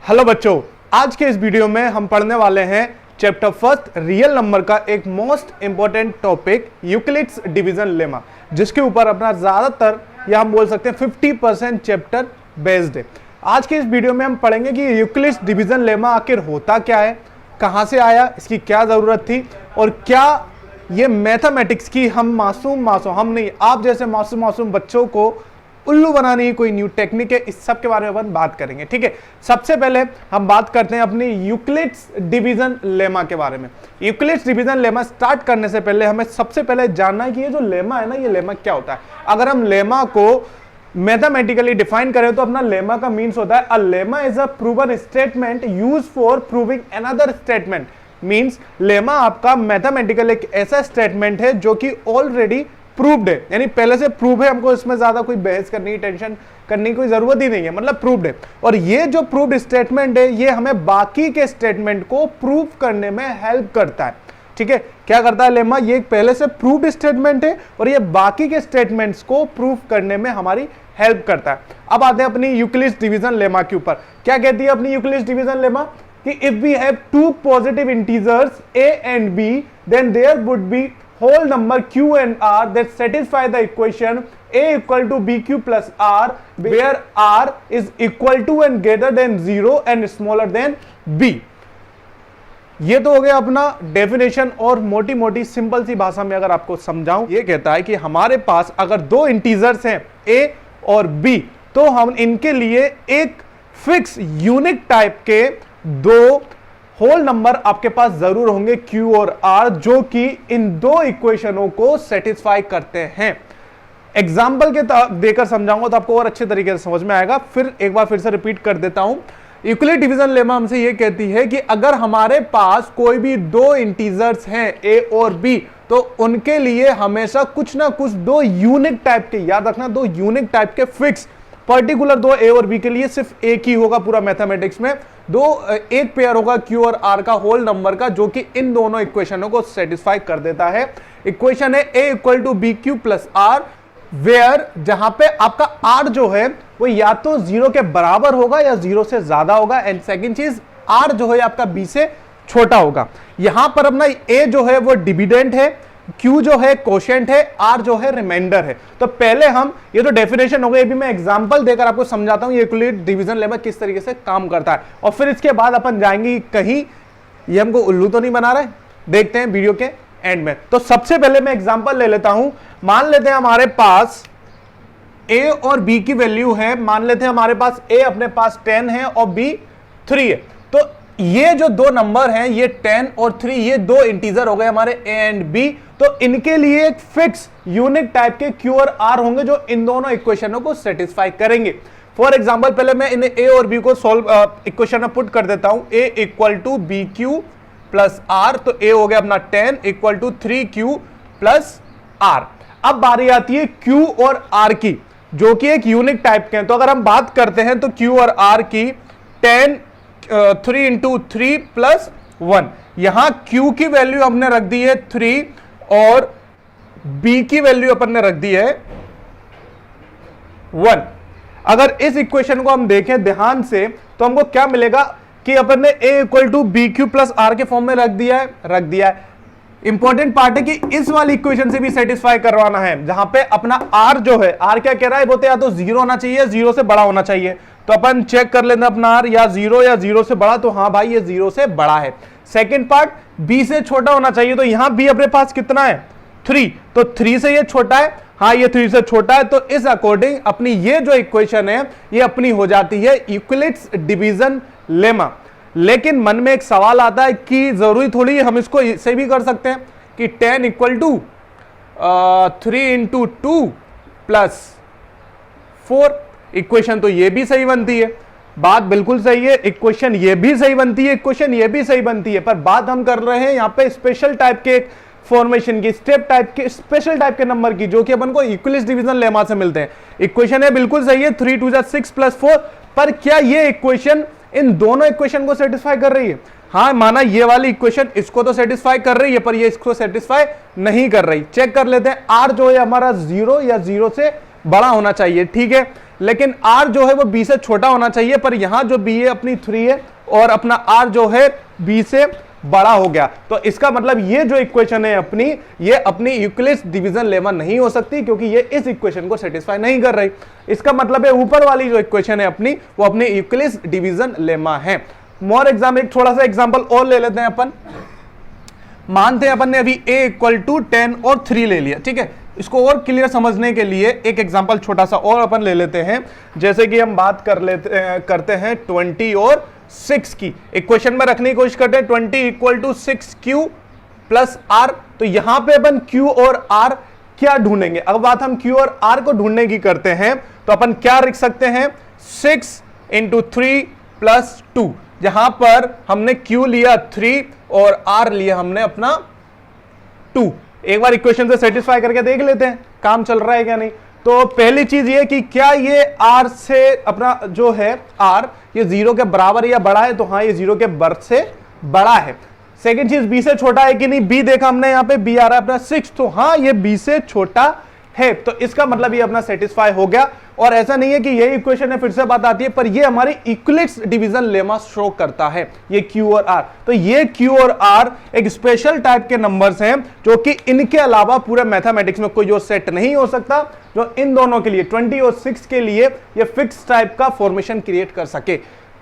Hello बच्चों, आज के इस वीडियो में हम पढ़ने वाले हैं चैप्टर फर्स्ट रियल नंबर का एक most important topic Euclid's division lemma, जिसके ऊपर अपना ज्यादातर या हम बोल सकते हैं 50% चैप्टर बेस्ड है। आज के इस वीडियो में हम पढ़ेंगे कि यूक्लिड्स डिवीजन लेमा आखिर होता क्या है, कहां से आया, इसकी क्या जरूरत थी और क्या ये मैथमेटिक्स की हम नहीं, आप जैसे मासूम बच्चों को उल्लू बनाने की कोई न्यू टेक्निक है, इस सब के बारे में अपन बात करेंगे। ठीक है, सबसे पहले हम बात करते हैं अपनी यूक्लिड्स डिवीजन लेमा के बारे में। यूक्लिड्स डिवीजन लेमा स्टार्ट करने से पहले हमें सबसे पहले जानना है कि ये जो लेमा है ना, ये लेमा क्या होता है। अगर हम लेमा को मैथमेटिकली डिफाइन करें तो अपना लेमा का मीन्स होता है a lemma is a proven statement use for proving another statement. Means lemma आपका मैथमेटिकल एक ऐसा स्टेटमेंट है जो कि ऑलरेडी प्रूव्ड है, यानी पहले से प्रूव है, हमको इसमें ज्यादा कोई बहस करने की, टेंशन करने की कोई जरूरत ही नहीं है, मतलब प्रूव्ड है। और ये जो प्रूव्ड स्टेटमेंट है ये हमें बाकी के स्टेटमेंट को प्रूव करने में हेल्प करता है। ठीक है, क्या करता है लेमा, ये पहले से प्रूव्ड स्टेटमेंट है और ये बाकी के स्टेटमेंट्स को प्रूव करने में हमारी हेल्प करता है। अब आते हैं अपनी यूक्लिड्स डिवीजन लेमा के ऊपर। क्या कहती है अपनी यूक्लिड्स डिवीजन लेमा कि if we have two positive integers a and b then there would be whole number q and r that satisfy the equation a equal to bq plus r where r is equal to and greater than 0 and smaller than b। ये तो हो गया अपना definition. और मोटी मोटी simple सी भाषा में अगर आपको समझाऊं, ये कहता है कि हमारे पास अगर दो इंटीजर्स हैं a और b तो हम इनके लिए एक फिक्स यूनिक टाइप के दो होल नंबर आपके पास जरूर होंगे Q और R, जो कि इन दो इक्वेशनों को सेटिस्फाई करते हैं। एग्जाम्पल के देकर समझाऊंगा तो आपको और अच्छे तरीके से समझ में आएगा। फिर एक बार फिर से रिपीट कर देता हूं। यूक्लिड डिवीजन लेमा हमसे यह कहती है कि अगर हमारे पास कोई भी दो इंटीजर्स हैं A और B तो उनके लिए हमेशा कुछ ना कुछ दो यूनिक टाइप के, याद रखना, दो यूनिक टाइप के फिक्स पर्टिकुलर दो A और B के लिए सिर्फ एक ही होगा पूरा मैथमेटिक्स में, एक पेयर होगा Q और R का होल नंबर का, जो कि इन दोनों इक्वेशनों को सेटिस्फाई कर देता है। इक्वेशन है A equal to BQ plus R, where जहां पे आपका R जो है वो या तो 0 के बराबर होगा या 0 से ज्यादा होगा, एंड सेकंड चीज R जो है आपका B से छोटा होगा। यहां पर अपना A जो है वो डिविडेंड है, Q जो है कोशेंट है, R जो है रिमाइंडर है। तो पहले हम ये तो डेफिनेशन हो गई, अभी मैं एग्जांपल देकर आपको समझाता हूं ये यूक्लिड डिवीजन लेमा किस तरीके से काम करता है, और फिर इसके बाद अपन जाएंगे कहीं ये हमको उल्लू तो नहीं बना रहे, देखते हैं वीडियो के एंड में। तो सबसे पहले मैं एग्जांपल ले लेता हूं। मान लेते हैं हमारे पास A और B की वैल्यू है, मान लेते हैं हमारे पास A अपने पास 10 है और B 3 है। तो ये जो दो नंबर हैं, ये 10 और 3, ये दो इंटीजर हो गए हमारे A एंड B। तो इनके लिए एक फिक्स यूनिक टाइप के Q और R होंगे जो इन दोनों इक्वेशनों को सेटिस्फाई करेंगे। फॉर एग्जांपल पहले मैं इन A और B को सॉल्व इक्वेशन में पुट कर देता हूं। A equal to BQ plus R, तो A हो गया अपना 10 equal to 3Q plus R। अब बारी आती है Q और R की, जो कि एक यूनिक टाइप के हैं। तो अगर हम बात करते हैं तो Q और R की 3 इंटू 3 प्लस 1, यहां Q की वैल्यू हमने रख दी है 3 और B की वैल्यू अपन ने रख दी है 1। अगर इस इक्वेशन को हम देखें ध्यान से तो हमको क्या मिलेगा कि अपन ने A equal to BQ plus R के फॉर्म में रख दिया है। इंपॉर्टेंट पार्ट है कि इस वाली इक्वेशन से भी सेटिस्फाई करवाना है, जहां पे अपना R जो है, R क्या कह रहा है, बोलते या तो 0 होना चाहिए, 0 से बड़ा होना चाहिए। तो अपन चेक कर लेते हैं अपना R या 0 से बड़ा, तो हाँ भाई ये 0 से बड़ा है। सेकंड पार्ट B से छोटा होना चाहिए, तो यहां B अपने पास कितना है 3, तो 3 से ये छोटा है, हाँ ये 3 से छोटा है। तो इस अकॉर्डिंग अपनी ये जो इक्वेशन है ये अपनी हो जाती है यूक्लिड्स डिवीजन लेमा। लेकिन मन में एक सवाल आता है कि जरूरी थोड़ी हम इसको इसे भी कर सकते हैं कि 10 equal to 3 into 2 plus 4, equation तो ये भी सही बनती है, बात बिल्कुल सही है, इक्वेशन ये भी सही बनती है, इक्वेशन ये भी सही बनती है। पर बात हम कर रहे हैं यहाँ पे स्पेशल टाइप के फॉर्मेशन की, स्टेप टाइप के, स्पेशल टाइप के नंबर की, जो कि अपन को यूक्लिड्स डिवीजन लेमा से मिलते हैं। इक्वेशन है बिल्कुल सही है, 3 2 6 प्लस 4, पर क्या ये इक्वेशन इन दोनों इक्वेशन को सेटिस्फाई कर रही है? हाँ, माना ये वाली इक्वेशन इसको तो सेटिस्फाई कर रही है, पर ये इसको सेटिस्फाई नहीं कर रही। चेक कर लेते हैं, R जो है हमारा 0 या 0 से बड़ा होना चाहिए, ठीक है। लेकिन r जो है वो b से छोटा होना चाहिए, पर यहां जो b है अपनी 3 है और अपना r जो है b से बड़ा हो गया। तो इसका मतलब ये जो इक्वेशन है अपनी, ये अपनी यूक्लिड्स डिवीजन लेमा नहीं हो सकती, क्योंकि ये इस इक्वेशन को सेटिस्फाई नहीं कर रही। इसका मतलब है ऊपर वाली जो इक्वेशन है अपनी, वो अपनी यूक्लिड्स डिवीजन लेमा है। मोर एग्जाम, एक थोड़ा सा एग्जांपल और ले लेते हैं अपन। मानते हैं अपन ने अभी a इक्वल टू 10 और 3 ले लिया, ठीक है। इसको और क्लियर समझने के लिए एक एग्जांपल छोटा सा और अपन ले लेते हैं। जैसे कि हम बात करते हैं 20 और 6 की। इक्वेशन में रखने की कोशिश करते हैं 20 equal to 6q plus r। तो यहां पे अपन q और r क्या ढूंढेंगे? अब बात हम q और r को ढूंढने की करते हैं, तो अपन क्या लिख सकते हैं? 6 इंटू 3 प्लस 2। जहां पर हमने q लिया 3 और r लिया हमने अपना 2। एक बार इक्वेशन से सेटिस्फाई करके देख लेते हैं काम चल रहा है क्या नहीं। तो पहली चीज ये कि क्या ये r से अपना जो है r ये 0 के बराबर या बड़ा है? तो हाँ, ये 0 के बराबर से बड़ा है। सेकंड चीज, b से छोटा है कि नहीं? b देखा हमने, यहाँ पे b आ रहा है अपना 6, तो हाँ ये b से छोटा है। तो इसका मतलब ये अपना सेटिस्फाई हो गया। और ऐसा नहीं है कि यही इक्वेशन है, फिर से बात आती है, पर ये हमारी यूक्लिड्स डिवीजन लेमा शो करता है, ये q और r। तो ये q और r एक स्पेशल टाइप के नंबर्स हैं, जो कि इनके अलावा पूरे मैथमेटिक्स में कोई और सेट नहीं हो सकता, जो इन दोनों के लिए 20 और 6 के लिए ये फिक्स टाइप का फॉर्मेशन क्रिएट कर सके,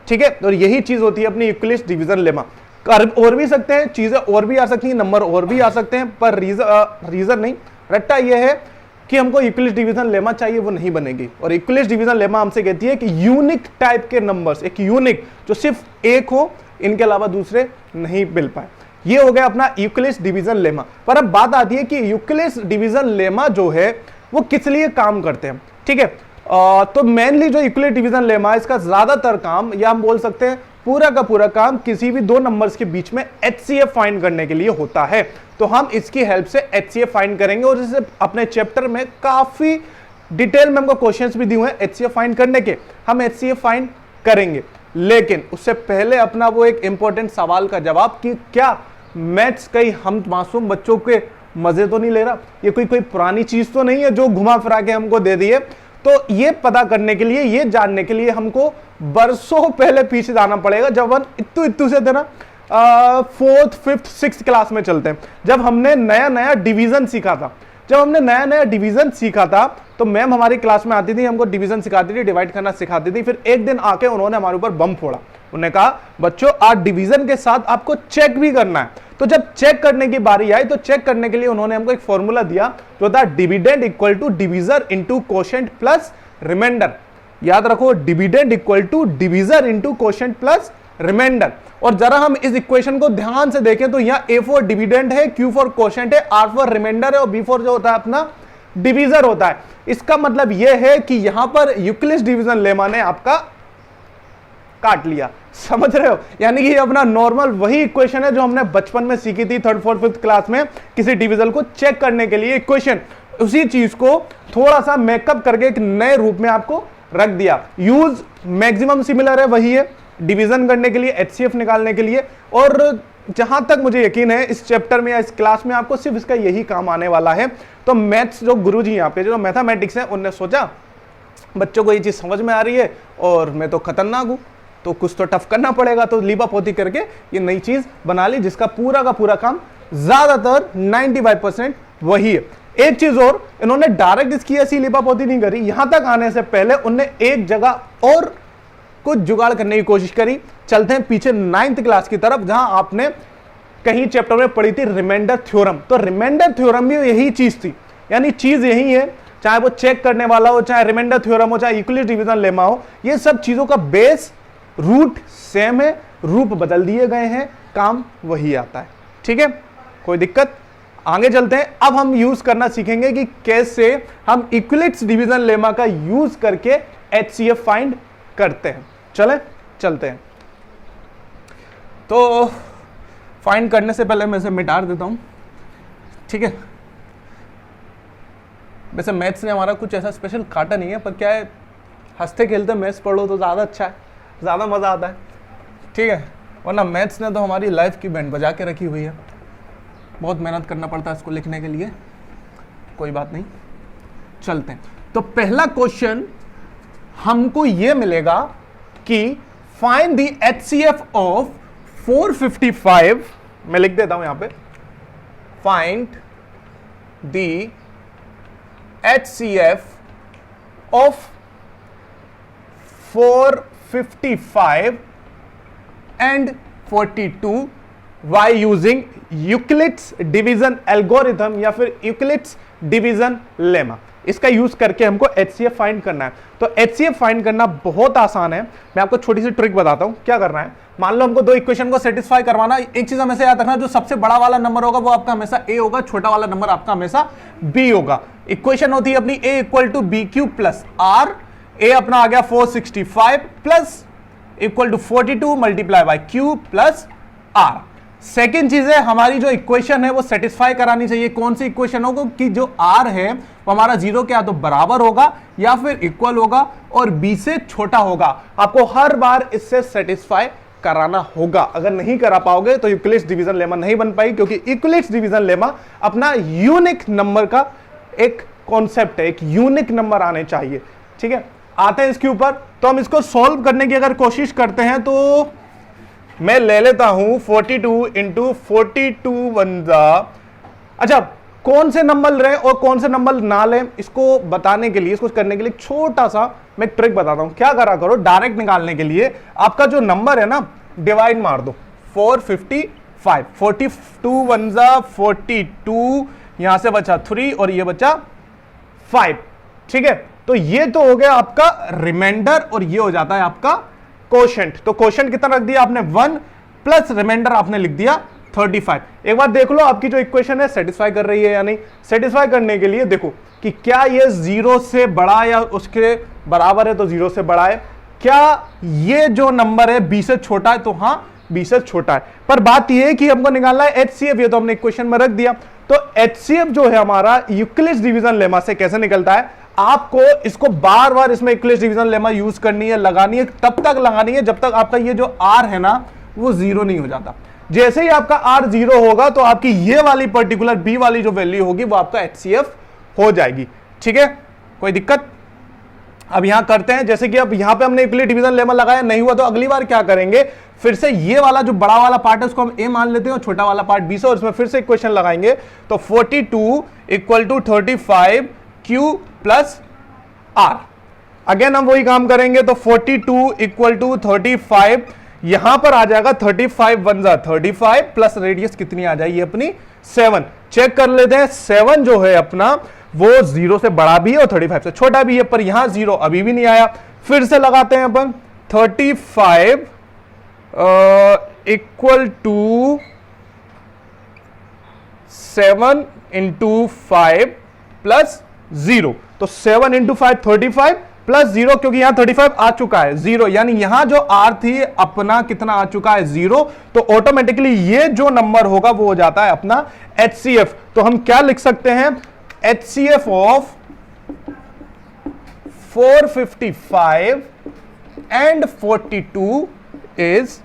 ठीक है। और यही चीज होती है अपनी यूक्लिड्स डिवीजन लेमा। कर और भी सकते हैं, चीजें और भी आ सकती हैं, नंबर और भी आ सकते हैं, पर रीजन नहीं, रट्टा यह है कि हमको यूक्लिड्स डिवीजन लेमा चाहिए, वो नहीं बनेगी। और यूक्लिड्स डिवीजन लेमा हमसे कहती है कि यूनिक टाइप के नंबर्स, एक यूनिक जो सिर्फ एक हो, इनके अलावा दूसरे नहीं मिल पाए। ये हो गया अपना यूक्लिड्स डिवीजन लेमा। पर अब बात आती है कि यूक्लिड्स डिवीजन लेमा जो है वो किस लिए काम करते हैं, ठीक है। तो मेनली जो यूक्लिड डिवीजन लेमा है, इसका ज्यादातर काम, या हम बोल सकते हैं पूरा का पूरा काम, किसी भी दो नंबर्स के बीच में HCF फाइंड करने के लिए होता है। तो हम इसकी हेल्प से HCF फाइंड करेंगे, और जैसे अपने चैप्टर में काफी डिटेल में हमको क्वेश्चंस भी दिए हुए हैं HCF फाइंड करने के, हम HCF फाइंड करेंगे। लेकिन उससे पहले अपना वो एक इंपॉर्टेंट सवाल का जवाब कि क्या मैथ्स कई हम मासूम बच्चों के मजे तो नहीं ले रहा, ये कोई पुरानी चीज तो नहीं है जो घुमा फिरा के हमको दे दी है। तो ये पता करने के लिए, ये जानने के लिए हमको बरसों पहले पीछे जाना पड़ेगा, जब हम इत्तू से थे ना 4th 5th 6th क्लास में चलते हैं, जब हमने नया नया डिवीजन सीखा था। जब हमने नया नया डिवीजन सीखा था तो मैम हमारी क्लास में आती थी, हमको डिवीजन सिखाती थी, डिवाइड करना सिखाती थी। फिर एक दिन आके उन्होंने हमारे ऊपर बम फोड़ा, उन्होंने कहा बच्चों आज डिवीजन के साथ आपको चेक भी करना है। तो जब चेक करने की बारी आई तो चेक करने के लिए उन्होंने हमको एक फॉर्मूला दिया जो था dividend equal to divisor into quotient plus remainder. याद रखो, dividend equal to divisor into quotient plus remainder. और जरा हम इस इक्वेशन को ध्यान से देखें तो यहाँ A फॉर डिविडेंड है, Q फॉर कोशेंट है, R फॉर रिमाइंडर है, और B फॉर जो होता है अपना डिवीजर होता है। इसका मतलब यह है कि यहां पर यूक्लिड्स डिवीजन लेमा ने आपका काट लिया, समझ रहे हो। यानी कि ये अपना नॉर्मल वही इक्वेशन है जो हमने बचपन में सीखी थी 3rd 4th 5th क्लास में, किसी डिवीजन को चेक करने के लिए इक्वेशन, उसी चीज को थोड़ा सा मेकअप करके एक नए रूप में आपको रख दिया। यूज मैक्सिमम सिमिलर है, वही है डिवीजन करने के लिए, HCF निकालने के लिए। और जहां तक मुझे यकीन है इस चैप्टर में या इस क्लास में आपको सिर्फ इसका यही काम आने वाला है। तो मैथ्स जो गुरुजी यहाँ पे जो मैथमेटिक्स है, उन्होंने सोचा बच्चों को ये चीज समझ में आ रही है और मैं तो खतरनाक हूं, तो कुछ तो टफ करना पड़ेगा। तो लीपा पोती करके ये नई चीज बना ली, जिसका पूरा का पूरा काम ज्यादातर 95% वही है। एक चीज और, इन्होंने डायरेक्ट इसकी ऐसी लीपा पोती नहीं करी, यहां तक आने से पहले उनने एक जगह और कुछ जुगाड़ करने की कोशिश करी। चलते हैं पीछे 9th क्लास की तरफ, जहां आपने कहीं चैप्टर में पढ़ी थी रिमाइंडर थ्योरम। तो रिमाइंडर थ्योरम भी यही चीज थी, यानी चीज यही है, चाहे वो चेक करने वाला हो, चाहे रिमाइंडर थ्योरम हो, चाहे यूक्लिड्स डिवीजन लेमा हो, ये सब चीजों का बेस रूट सेम है, रूप बदल दिए गए हैं, काम वही आता है, ठीक है, कोई दिक्कत। आगे चलते हैं। अब हम यूज करना सीखेंगे कि कैसे हम यूक्लिड्स डिवीजन लेमा का यूज करके HCF फाइंड करते हैं। चलते हैं। तो फाइंड करने से पहले मैं इसे मिटा देता हूं, ठीक है। वैसे मैथ्स ने हमारा कुछ ऐसा स्पेशल काटा नहीं है, पर क्या है, हंसते खेलते मैथ्स पढ़ लो तो ज़्यादा अच्छा है, ज़्यादा मज़ा आता है, ठीक है। वरना मैथ्स ने तो हमारी लाइफ की बैंड बजा के रखी हुई है, बहुत मेहनत करना पड़ता है इसको लिखने के लिए। कोई बात नहीं, चलते हैं। तो पहला क्वेश्चन हमको यह मिलेगा कि फाइंड द HCF ऑफ 455, मैं लिख देता हूं यहां पे, find the HCF of 455 and 42 by using Euclid's division algorithm या फिर यूक्लिड्स डिवीजन लेमा। इसका यूज करके हमको HCF फाइंड करना है। तो HCF फाइंड करना बहुत आसान है। मैं आपको छोटी सी ट्रिक बताता हूं क्या करना है। मान लो हमको दो इक्वेशन को सेटिस्फाई करवाना, एक चीज हमेशा याद रखना, जो सबसे बड़ा वाला नंबर होगा वो आपका हमेशा A होगा, छोटा वाला नंबर आपका हमेशा B होगा। इक्वेशन होती है अपनी A equal to BQ plus R। A अपना आ गया 465 plus equal to 42 multiply by Q plus R। Second चीज है, हमारी जो इक्वेशन है वो सेटिस्फाई करानी चाहिए। कौन सी इक्वेशन होगा कि जो R है वो हमारा 0 के या तो बराबर होगा या फिर इक्वल होगा और B से छोटा होगा। आपको हर बार इससे सेटिस्फाई कराना होगा। अगर नहीं करा पाओगे तो यूक्लिड्स डिवीजन लेमा नहीं बन पाई, क्योंकि यूक्लिड्स डिवीजन लेमा अपना यूनिक नंबर का एक कॉन्सेप्ट है, एक यूनिक नंबर आने चाहिए। ठीक है, आते हैं इसके ऊपर। तो हम इसको सॉल्व करने की अगर कोशिश करते हैं तो मैं ले लेता हूं 42 इंटू 42 1 अच्छा, कौन से नंबर लें और कौन से नंबर ना लें, इसको बताने के लिए, इसको करने के लिए छोटा सा मैं ट्रिक बताता हूं। क्या करा करो, डायरेक्ट निकालने के लिए आपका जो नंबर है ना, डिवाइड मार दो 455, 42 1 42, यहां से बचा 3 और ये बचा 5। ठीक है, तो ये तो हो गया आपका रिमाइंडर और ये हो जाता है आपका कोशेंट। तो कोशेंट कितना रख दिया आपने 1 प्लस रिमाइंडर आपने लिख दिया 35। एक बार देख लो आपकी जो इक्वेशन है सेटिस्फाई कर रही है या नहीं। सेटिस्फाई करने के लिए देखो कि क्या ये 0 से बड़ा या उसके बराबर है, तो 0 से बड़ा है। क्या ये जो नंबर है B से छोटा है, तो हां B से छोटा है। पर बात ये है कि हमको निकालना है HCF, ये तो हमने इक्वेशन में रख दिया। तो HCF जो है हमारा यूक्लिड्स डिवीजन लेमा से कैसे निकलता है, आपको इसको बार बार इसमें यूक्लिड्स डिवीजन लेमा यूज करनी है, लगानी है, तब तक लगानी है जब तक आपका ये जो R है ना वो 0 नहीं हो जाता। जैसे ही आपका R 0 होगा तो आपकी ये वाली पर्टिकुलर B वाली जो वैल्यू होगी वो आपका HCF हो जाएगी। ठीक है, कोई दिक्कत? अब यहां करते हैं, जैसे कि अब यहां पे हमने यूक्लिड डिवीजन लेमा लगाया, नहीं हुआ तो अगली बार क्या करेंगे, फिर से ये वाला जो बड़ा वाला पार्ट है उसको हम A मान लेते हैं और छोटा वाला पार्ट B से, और इसमें फिर से इक्वेशन लगाएंगे। तो 42 equal to 35 Q plus R। Again हम वही काम करेंगे। तो 42 इक्वल टू 35, यहां पर आ जाएगा 35 1 35 प्लस रेडियस कितनी आ जाएगी अपनी 7। चेक कर लेते हैं, 7 जो है अपना वो 0 से बड़ा भी है और 35 से छोटा भी है, पर यहां 0 अभी भी नहीं आया। फिर से लगाते हैं अपन 35 इक्वल टू 7 इंटू 5 प्लस 0। तो 7 इंटू 5 35 प्लस 0, क्योंकि यहां 35 आ चुका है 0, यानी यहां जो R थी अपना कितना आ चुका है 0। तो ऑटोमेटिकली ये जो नंबर होगा वो हो जाता है अपना HCF। तो हम क्या लिख सकते हैं, HCF ऑफ 455 एंड 42 इज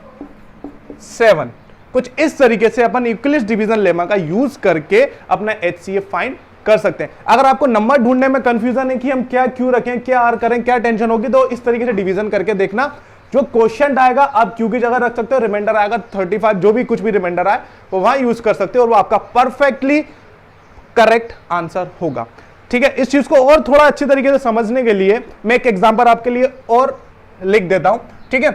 7। कुछ इस तरीके से अपन यूक्लिड्स डिवीजन लेमा का यूज करके अपना HCF फाइंड कर सकते हैं। अगर आपको नंबर ढूंढने में कंफ्यूजन है कि हम क्या क्यों रखें, क्या आर करें, क्या टेंशन होगी, तो इस तरीके से डिवीजन करके देखना। जो क्वेश्चन आएगा आप क्यू की जगह रख सकते हो, रिमाइंडर आएगा 35, जो भी कुछ भी रिमाइंडर आए वो वहां यूज कर सकते हो और वो आपका परफेक्टली करेक्ट आंसर होगा। ठीक है, इस चीज को और थोड़ा अच्छी तरीके से समझने के लिए मैं एक एग्जांपल आपके लिए और लिख देता हूं। ठीक है,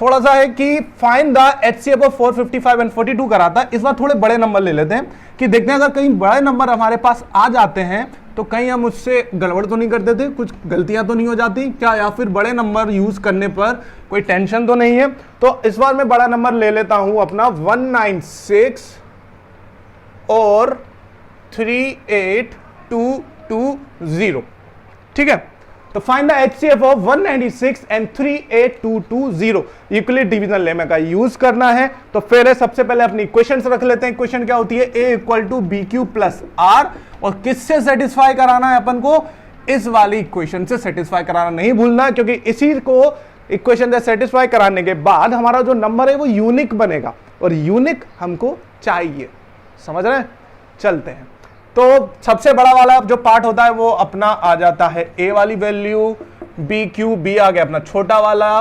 थोड़ा सा है कि find the HCF of 455 and 42 कराता है। इस बार थोड़े बड़े नंबर ले लेते हैं कि देखते हैं अगर कहीं बड़े नंबर हमारे पास आ जाते हैं तो कहीं हम उससे गड़बड़ तो नहीं कर देते, कुछ गलतियां तो नहीं हो जाती क्या, या फिर बड़े नंबर यूज करने पर कोई टेंशन तो नहीं है। तो इस बार मैं बड़ा नंबर ले लेता हूं अपना 196 और 38220। ठीक है, तो find the HCF of 196 and 38220। Euclid division lemma का यूज करना है। तो फिर सबसे पहले अपनी इक्वेशंस रख लेते हैं। इक्वेशन क्या होती है, A equal to BQ plus R, और किससे सेटिस्फाई कराना है अपन को, इस वाली इक्वेशन से सेटिस्फाई कराना नहीं भूलना, क्योंकि इसी को इक्वेशन से सेटिस्फाई कराने के बाद हमारा जो नंबर है वो यूनिक बनेगा और यूनिक हमको चाहिए। समझ रहे हैं? चलते हैं। तो सबसे बड़ा वाला जो पार्ट होता है वो अपना आ जाता है a वाली वैल्यू, b क्यू, b आ गया अपना छोटा वाला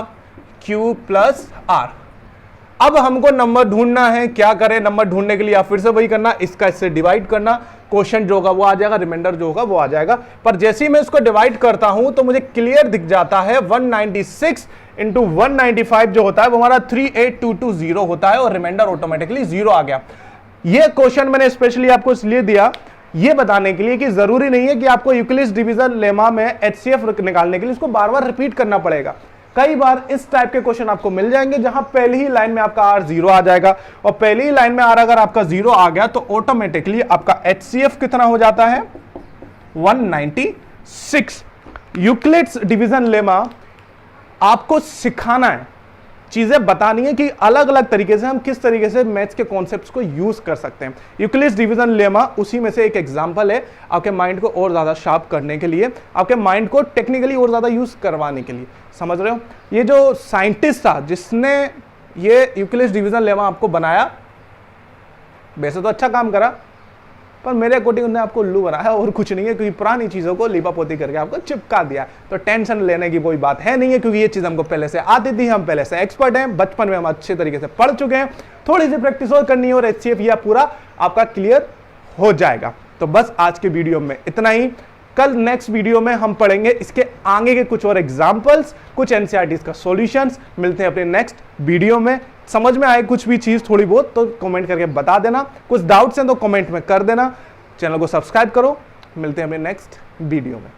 q प्लस r। अब हमको नंबर ढूंढना है, क्या करें नंबर ढूंढने के लिए? आप फिर से वही करना, इसका इससे डिवाइड करना, क्वोशंट जो होगा वो आ जाएगा, रिमाइंडर जो होगा वो आ जाएगा। पर जैसे ही मैं इसको डिवाइड करता हूं तो मुझे क्लियर दिख जाता है 196 इंटू 195 जो होता है वो हमारा 38220 होता है और रिमाइंडर ऑटोमेटिकली 0 आ गया। ये क्वेश्चन मैंने स्पेशली आपको इसलिए दिया ये बताने के लिए कि जरूरी नहीं है कि आपको यूक्लिड्स डिवीजन लेमा में एचसीएफ निकालने के लिए इसको बार बार रिपीट करना पड़ेगा। कई बार इस टाइप के क्वेश्चन आपको मिल जाएंगे जहां पहली ही लाइन में आपका आर 0 आ जाएगा, और पहली ही लाइन में आर अगर आपका 0 आ गया तो ऑटोमेटिकली आपका एचसीएफ कितना हो जाता है 196। यूक्लिड्स डिवीजन लेमा आपको सिखाना है, चीजें बतानी है कि अलग अलग तरीके से हम किस तरीके से मैथ्स के कॉन्सेप्ट्स को यूज कर सकते हैं। यूक्लिड्स डिवीजन लेमा उसी में से एक एग्जांपल है आपके माइंड को और ज्यादा शार्प करने के लिए, आपके माइंड को टेक्निकली और ज्यादा यूज करवाने के लिए। समझ रहे हो? ये जो साइंटिस्ट था जिसने ये यूक्लिड्स डिवीजन लेमा आपको बनाया, वैसे तो अच्छा काम करा पर मेरे अकॉर्डिंग उन्होंने आपको उल्लू बनाया और कुछ नहीं है, क्योंकि पुरानी चीजों को लिपापोती करके आपको चिपका दिया। तो टेंशन लेने की कोई बात है नहीं है, क्योंकि ये चीज हमको पहले से आती थी, हम पहले से एक्सपर्ट हैं, बचपन में हम अच्छे तरीके से पढ़ चुके हैं। थोड़ी सी प्रैक्टिस और करनी है और एचसीएफ यह पूरा आपका क्लियर हो जाएगा। तो बस आज के वीडियो में इतना ही। कल नेक्स्ट वीडियो में हम पढ़ेंगे इसके आगे के कुछ और एग्जाम्पल्स, कुछ एनसीईआरटी का सॉल्यूशंस। मिलते हैं अपने नेक्स्ट वीडियो में। समझ में आए कुछ भी चीज थोड़ी बहुत तो कमेंट करके बता देना, कुछ डाउट्स हैं तो कमेंट में कर देना। चैनल को सब्सक्राइब करो। मिलते हैं अपने नेक्स्ट वीडियो में।